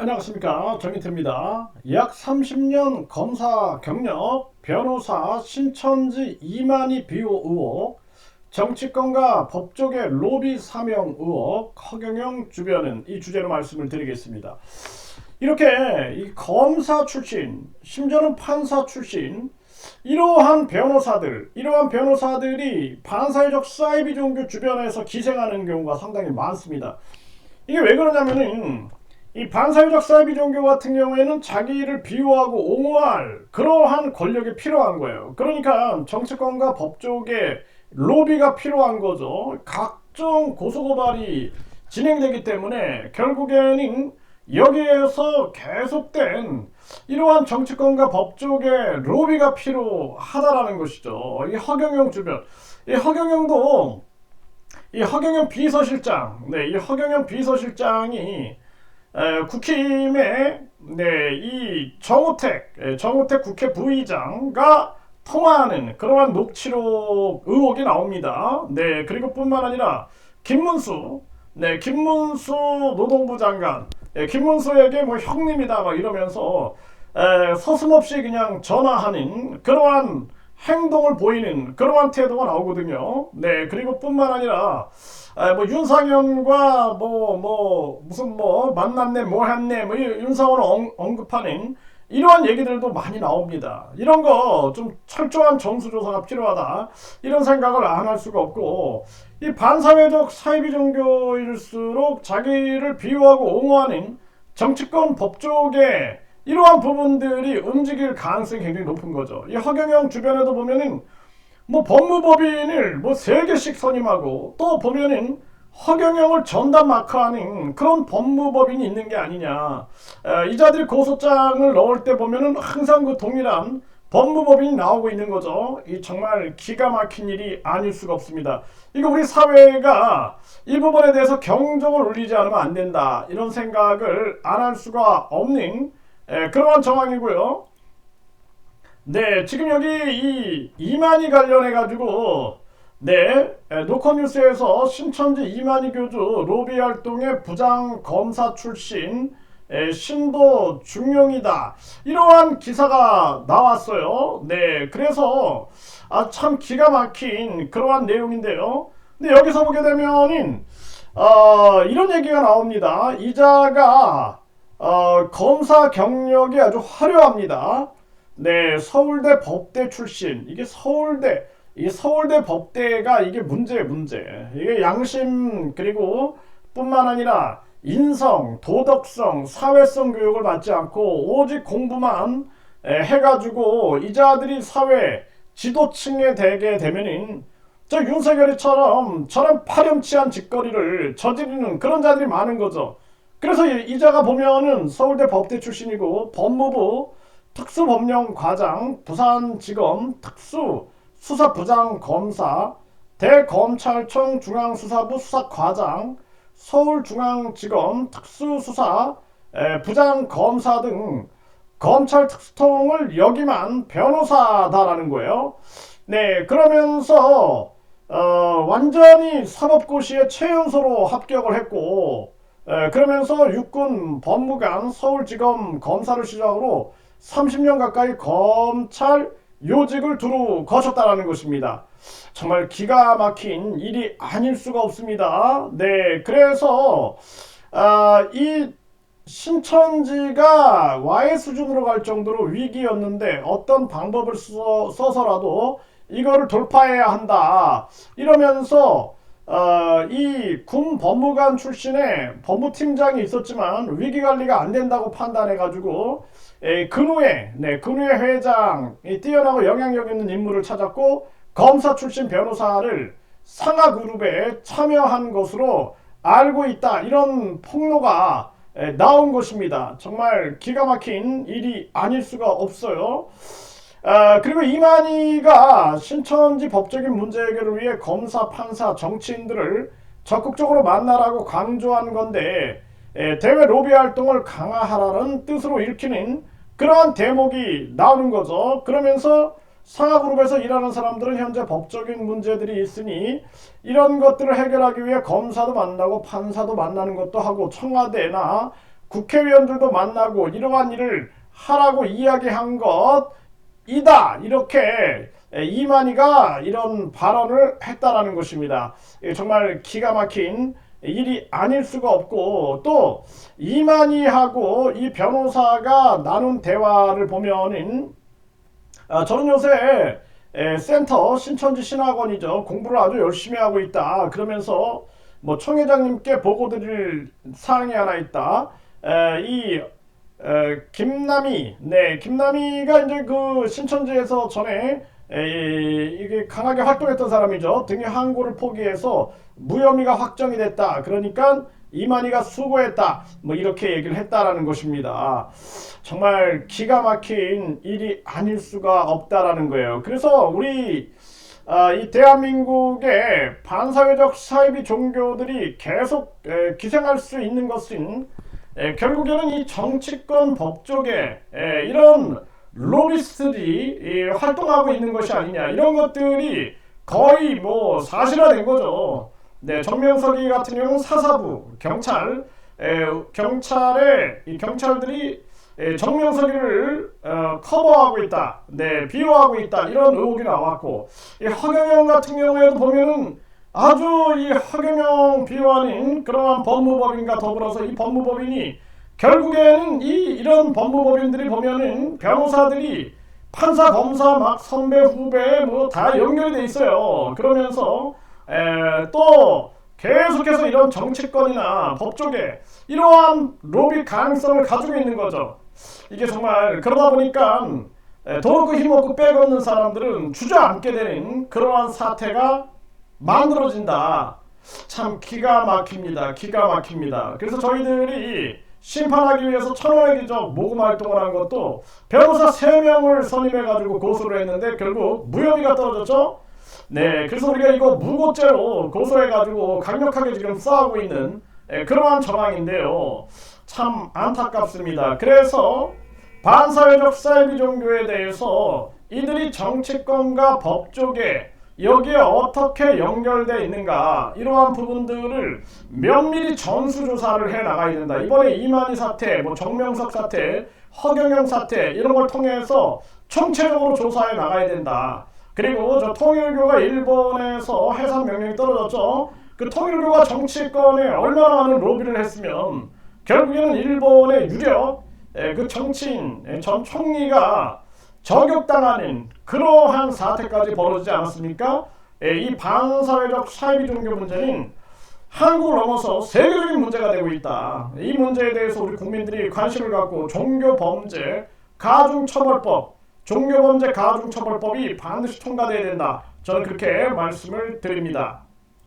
안녕하십니까, 정인태입니다. 약 30년 검사 경력, 변호사 신천지 이만희 비호 의혹, 정치권과 법조계 로비 사명 의혹, 허경영 주변은 이 주제로 말씀을 드리겠습니다. 이렇게 이 검사 출신, 심지어는 판사 출신, 이러한 변호사들이 반사회적 사이비 종교 주변에서 기생하는 경우가 상당히 많습니다. 이게 왜 그러냐면은 이 반사회적 사이비 종교 같은 경우에는 자기를 비호하고 옹호할 그러한 권력이 필요한 거예요. 그러니까 정치권과 법조계 로비가 필요한 거죠. 각종 고소고발이 진행되기 때문에 결국에는 여기에서 계속된 이러한 정치권과 법조계 로비가 필요하다라는 것이죠. 이 허경영 주변, 이 허경영도 이 허경영 비서실장, 이 허경영 비서실장이 국힘의 이 정우택 국회 부의장과 통화하는 그러한 녹취록 의혹이 나옵니다. 그리고 뿐만 아니라 김문수 노동부 장관, 김문수에게 뭐 형님이다 막 이러면서 서슴없이 그냥 전화하는 그러한 행동을 보이는 그러한 태도가 나오거든요. 그리고 뿐만 아니라 뭐 윤상현과 무슨 만났네 뭐했네 뭐 윤상현을 언급하는 이러한 얘기들도 많이 나옵니다. 이런 거 좀 철저한 전수조사가 필요하다, 이런 생각을 안 할 수가 없고, 이 반사회적 사이비 종교일수록 자기를 비호하고 옹호하는 정치권 법조계 이러한 부분들이 움직일 가능성이 굉장히 높은 거죠. 이 허경영 주변에도 보면은 뭐 법무법인을 뭐 3개씩 선임하고, 또 보면은 허경영을 전담 마크하는 그런 법무법인이 있는 게 아니냐. 이자들이 고소장을 넣을 때 보면은 항상 그 동일한 법무법인이 나오고 있는 거죠. 이 정말 기가 막힌 일이 아닐 수가 없습니다. 이거 우리 사회가 이 부분에 대해서 경종을 울리지 않으면 안 된다, 이런 생각을 안 할 수가 없는 그러한 정황이고요. 지금 여기 이 이만희 관련해 가지고 노컷뉴스에서 신천지 이만희 교주 로비 활동의 부장 검사 출신 신도 중용이다, 이러한 기사가 나왔어요. 그래서 참 기가 막힌 그러한 내용인데요. 여기서 보게 되면은 이런 얘기가 나옵니다. 이자가 검사 경력이 아주 화려합니다. 서울대 법대 출신. 이게 서울대 법대가 이게 문제. 이게 양심, 그리고 뿐만 아니라 인성, 도덕성, 사회성 교육을 받지 않고 오직 공부만 해가지고 이자들이 사회 지도층에 되게 되면은 저 윤석열이처럼 저런 파렴치한 짓거리를 저지르는 그런 자들이 많은 거죠. 그래서 이자가 보면은 서울대 법대 출신이고 법무부 특수법령과장, 부산지검 특수수사부장검사, 대검찰청 중앙수사부 수사과장, 서울중앙지검 특수수사 부장검사 등 검찰 특수통을 역임한 변호사다라는 거예요. 그러면서 완전히 사법고시에 최연소로 합격을 했고, 그러면서 육군 법무관 서울지검 검사를 시작으로 30년 가까이 검찰 요직을 두루 거쳤다라는 것입니다. 정말 기가 막힌 일이 아닐 수가 없습니다. 그래서 이 신천지가 와해 수준으로 갈 정도로 위기였는데 어떤 방법을 써서라도 이거를 돌파해야 한다, 이러면서 이 군 법무관 출신의 법무팀장이 있었지만 위기관리가 안 된다고 판단해가지고 근우회 회장, 뛰어나고 영향력 있는 인물을 찾았고 검사 출신 변호사를 상하그룹에 참여한 것으로 알고 있다, 이런 폭로가 나온 것입니다. 정말 기가 막힌 일이 아닐 수가 없어요. 그리고 이만희가 신천지 법적인 문제 해결을 위해 검사, 판사, 정치인들을 적극적으로 만나라고 강조한 건데 대외 로비 활동을 강화하라는 뜻으로 읽히는 그러한 대목이 나오는 거죠. 그러면서 상하그룹에서 일하는 사람들은 현재 법적인 문제들이 있으니 이런 것들을 해결하기 위해 검사도 만나고 판사도 만나는 것도 하고 청와대나 국회의원들도 만나고 이러한 일을 하라고 이야기한 것이다. 이렇게 이만희가 이런 발언을 했다라는 것입니다. 정말 기가 막힌 일이 아닐 수가 없고, 또 이만희하고 이 변호사가 나눈 대화를 보면은 저는 요새 센터 신천지 신학원이죠. 공부를 아주 열심히 하고 있다. 그러면서 뭐 총회장님께 보고 드릴 사항이 하나 있다. 이 김남희, 김남희가 이제 그 신천지에서 전에 이게 강하게 활동했던 사람이죠. 등의 항고를 포기해서 무혐의가 확정이 됐다. 그러니까 이만희가 수고했다. 뭐 이렇게 얘기를 했다라는 것입니다. 정말 기가 막힌 일이 아닐 수가 없다라는 거예요. 그래서 우리 이 대한민국의 반사회적 사이비 종교들이 계속 기생할 수 있는 것은 결국에는 이 정치권 법조계 이런 로비스트들이 활동하고 있는 것이 아니냐, 이런 것들이 거의 뭐 사실화된 거죠. 정명석이 같은 경우는 사사부 경찰들이 정명석이를 커버하고 있다, 비호하고 있다, 이런 의혹이 나왔고, 이 허경영 같은 경우에도 보면은 아주 이 허경영 비호하는 그러한 법무법인과 더불어서 이 법무법인이 결국에는 이런 법무법인들이 보면은 변호사들이 판사, 검사, 막 선배, 후배 뭐 다 연결이 돼 있어요. 그러면서 또 계속해서 이런 정치권이나 법조계 이러한 로비 가능성을 가지고 있는 거죠. 이게 정말 그러다 보니까 돈 없고 힘 없고 백 없는 사람들은 주저앉게 되는 그러한 사태가 만들어진다. 참 기가 막힙니다. 기가 막힙니다. 그래서 저희들이 심판하기 위해서 1,000원의 기적 모금 활동을 한 것도 변호사 3명을 선임해가지고 고소를 했는데 결국 무혐의가 떨어졌죠. 그래서 우리가 이거 무고죄로 고소해가지고 강력하게 지금 싸우고 있는 그러한 정황인데요. 참 안타깝습니다. 그래서 반사회적 사이비 종교에 대해서 이들이 정치권과 법조계 여기에 어떻게 연결되어 있는가, 이러한 부분들을 면밀히 전수조사를 해 나가야 된다. 이번에 이만희 사태, 정명석 사태, 허경영 사태 이런 걸 통해서 총체적으로 조사해 나가야 된다. 그리고 저 통일교가 일본에서 해산 명령이 떨어졌죠. 그 통일교가 정치권에 얼마나 많은 로비를 했으면 결국에는 일본의 유력 그 정치인 전 총리가 저격당하는 그러한 사태까지 벌어지지 않았습니까? 이 반사회적 사이비 종교 문제는 한국을 넘어서 세계적인 문제가 되고 있다. 이 문제에 대해서 우리 국민들이 관심을 갖고 종교범죄 가중처벌법, 종교범죄 가중처벌법이 반드시 통과돼야 된다. 저는 그렇게 말씀을 드립니다.